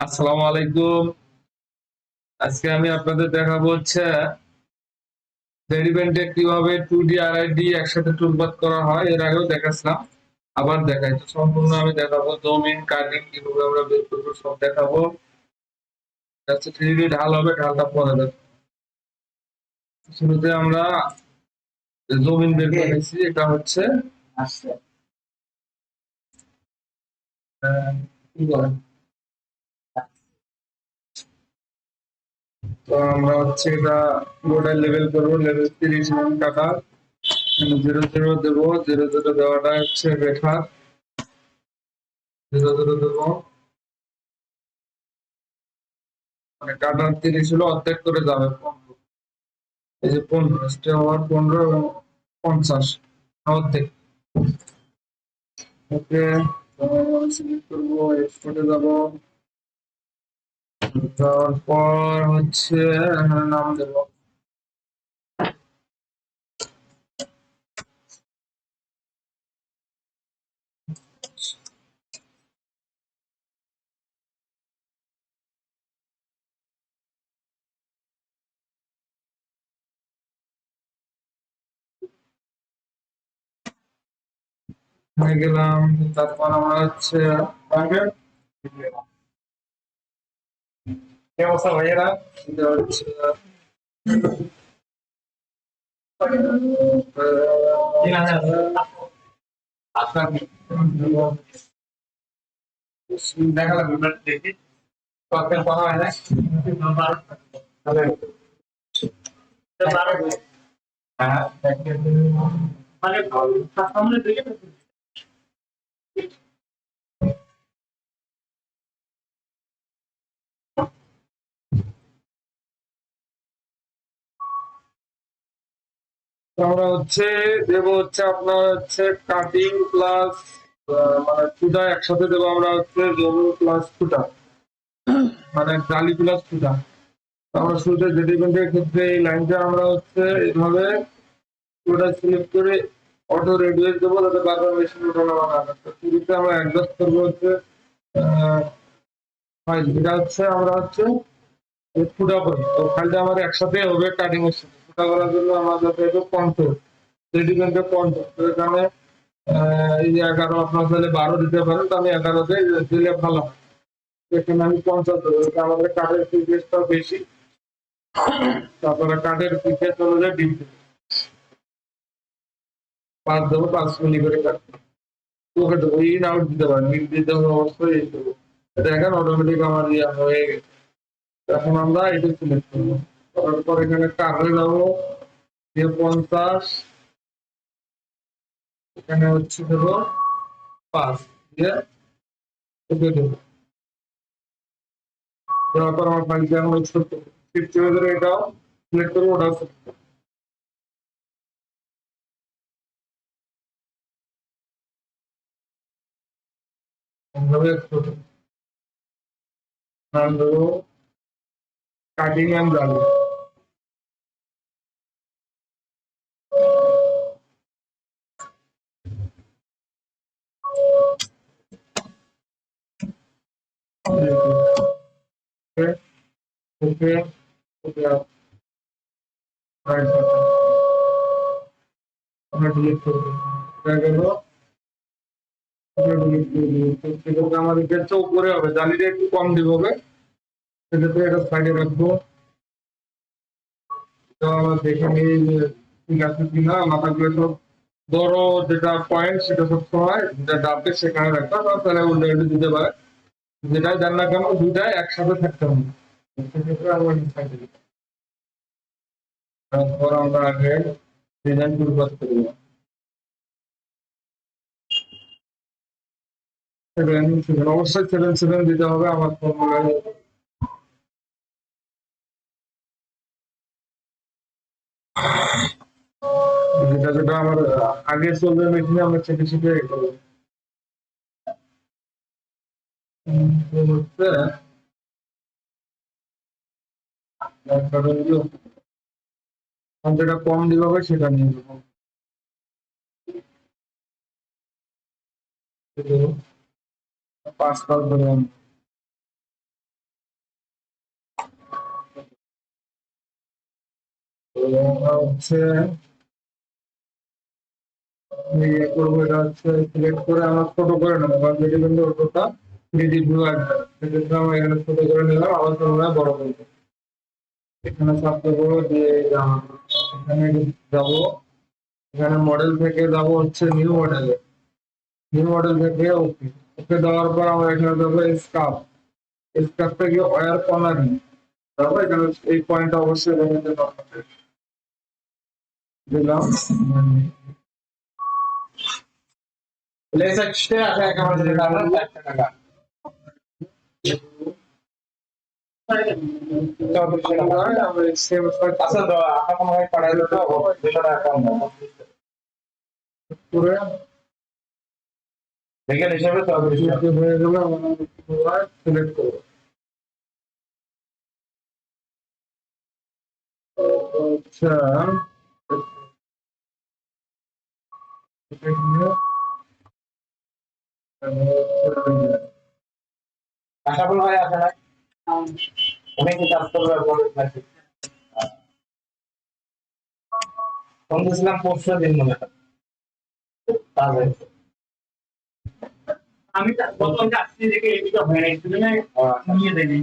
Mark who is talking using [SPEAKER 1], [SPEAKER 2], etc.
[SPEAKER 1] আসসালামু আলাইকুম। আজকে আমি আপনাদের দেখাবো হচ্ছে ডেরিভেন্টে কিভাবে 2D আর আইডি একসাথে টুলপাত করা হয়। এর আগেও দেখাচ্ছিলাম, আবার দেখাই। তো সম্পূর্ণ আমি দেখাবো জমিন কাটিং কিভাবে আমরা বের করবো, সব দেখাবো। আচ্ছা, 3D ঢাল হবে, ঢালটা পরে দেখো। শুরুতে আমরা জমিন বের করে নিচ্ছি। এটা হচ্ছে কি বলে, তো আমরা হচ্ছে এটা পুরোটা লেভেল করবো। লেভেল 30 কাটা 0 0 দেবো। 0 0 দেওয়াটা হচ্ছে রেখা। 0 0 দেবো, মানে কাটার 30 হলো, অর্ধেক করে যাবে 15। এই যে 15 স্টেপ হওয়ার 15 এবং 50 অর্ধেক। ওকে, সিলেক্ট করবো, এক্সপোর্টে যাবো। তারপর হচ্ছে এখানে নাম দেবো। হয়ে গেলাম। তারপর আমরা হচ্ছে টার্গেট কি অবস্থা ভাইয়েরা, এটা হচ্ছে আপনার দেখা লাগবে দেখি কখন করা হয় না। হ্যাঁ, মানে সামনে দিকে আমরা হচ্ছে দেবো হচ্ছে আপনার হচ্ছে কাটিং প্লাস মানে ফুটা একসাথে দেবো। আমরা হচ্ছে জমি প্লাস ফুটা, মানে ডালি প্লাস ফুটা। আমরা শুরুতে ডেডিমেন্টের ক্ষেত্রে এই লাইনটা আমরা হচ্ছে এইভাবে পুরোটা সিলেক্ট করে অটো রেডিয়াস দেবো, যাতে বারবার মেশিন উঠানো না হয়। তো শুরুতে আমরা অ্যাডজাস্ট করবো হচ্ছে ফাইল, এটা হচ্ছে আমরা হচ্ছে ফুটা করি। তো ফাইলটা আমার একসাথে হবে কাটিং এর সাথে। ফুটা করার জন্য আমাদের কন্ট্রোল, রেডিমেন্টের কন্ট্রোল। তো এখানে এই যে 11 আপনার চাইলে 12 দিতে পারেন, তো আমি 11-তে দিলে ভালো হয়। এখানে আমি 50 দেবো, এটা আমাদের কাঠের পিসটাও বেশি। তারপরে কাঠের পিসের অনুযায়ী ডিম দেবো, 5 দেবো, 5 মিলি করে কাটবো। ওকে দেবো, ইন আউট দিতে পারেন, ইন দিতে হবে অবশ্যই, এই দেবো। দেখেন অটোমেটিক আমার ইয়া হয়ে গেছে। এখন আমরা এটা সিলেক্ট করবো, করার পর এখানে কাঠে যাবো, দিয়ে 50, এখানে হচ্ছে দেবো 5, দিয়ে ওকে দেবো। দেওয়ার পর আমার ফাইলটা এখন এক্সপোর্ট করবো। 50 ধরে এটাও সিলেক্ট করবো, ওটাও select করবো। এইভাবে export করবো। নাম দেবো কাটিং অ্যান্ড জালি। ওকে ওকে ওকে, রাইট বাটন আমরা ডিলিট করবো। হয়ে গেল, আমরা ডিলিট করে দিই। তো সেক্ষেত্রে আমাদের ক্ষেত্রে উপরে হবে, জালিটা একটু কম দিব হবে। সেক্ষেত্রে এটা সাইডে রাখবো। তো আমরা দেখে নিই যে ঠিক আছে কিনা। মাথাগুলো সব বড় যেটা পয়েন্ট সেটা সব সময় যেটা ডাববে সেখানে রাখতে হবে, তাহলে উল্টো দিতে পারে। যেটাই দেন না কেন দুইটাই একসাথে থাকতে হবে। সেক্ষেত্রে আমরা সাইডে দিই। তারপর আমরা আগে ডিজাইন শুরু করতে দিব। 7 অবশ্যই 7 দিতে হবে আমার ফর্মুলায়। যেটা যেটা আমার আগে চলবে মেশিনে আমরা চেপে চেপে করবো। তো হচ্ছে যেটা কম দিতে হবে সেটা নিয়ে নেবো। 5 কাজ ধরে আনবো। তো আমরা হচ্ছে ইয়ে করবো, এটা হচ্ছে সিলেক্ট করে আমরা ছোট করে নেবো, কারণ যদি কিন্তু ওটা 3D ভিউ আসবে, সেক্ষেত্রে আমরা এখানে ছোট করে নিলাম, আবার তোমরা বড় করবো। এখানে সাবকে বড় দিয়ে এখানে যাবো, এখানে মডেল থেকে যাবো হচ্ছে নিউ মডেলে, নিউ মডেল থেকে ওকে, ওকে দেওয়ার পর আমরা এখানে যাবো স্কাপ, স্কাপ থেকে ওয়্যার কর্নারিং যাবো, এখানে এই পয়েন্টটা অবশ্যই রেখে দিলাম।
[SPEAKER 2] লেসাচ্ছে আছে একেবারে যেটা আমরা 4 টাকা। 34 টাকা।
[SPEAKER 1] আমরা সেম
[SPEAKER 2] আচ্ছা তো আপনার কোনো ভাই পাঠাইলে তো 200 টাকা কম দাও।
[SPEAKER 1] পুরো
[SPEAKER 2] দেখেন হিসাবে 34 টাকা।
[SPEAKER 1] হয়ে গেলে আমরা সিলেক্ট করবো। আচ্ছা,
[SPEAKER 2] আশাফুল ভাই আছে না? উনি কি কাজ করবে বলেন নাকি? ফোন দিয়েছিলাম পরশু দিন মনে হয়। কাজ হয়েছে।
[SPEAKER 3] আমি গতকালকে আসছি দেখে এদিকে হয়ে গেছিল না, নিয়ে দেয়নি।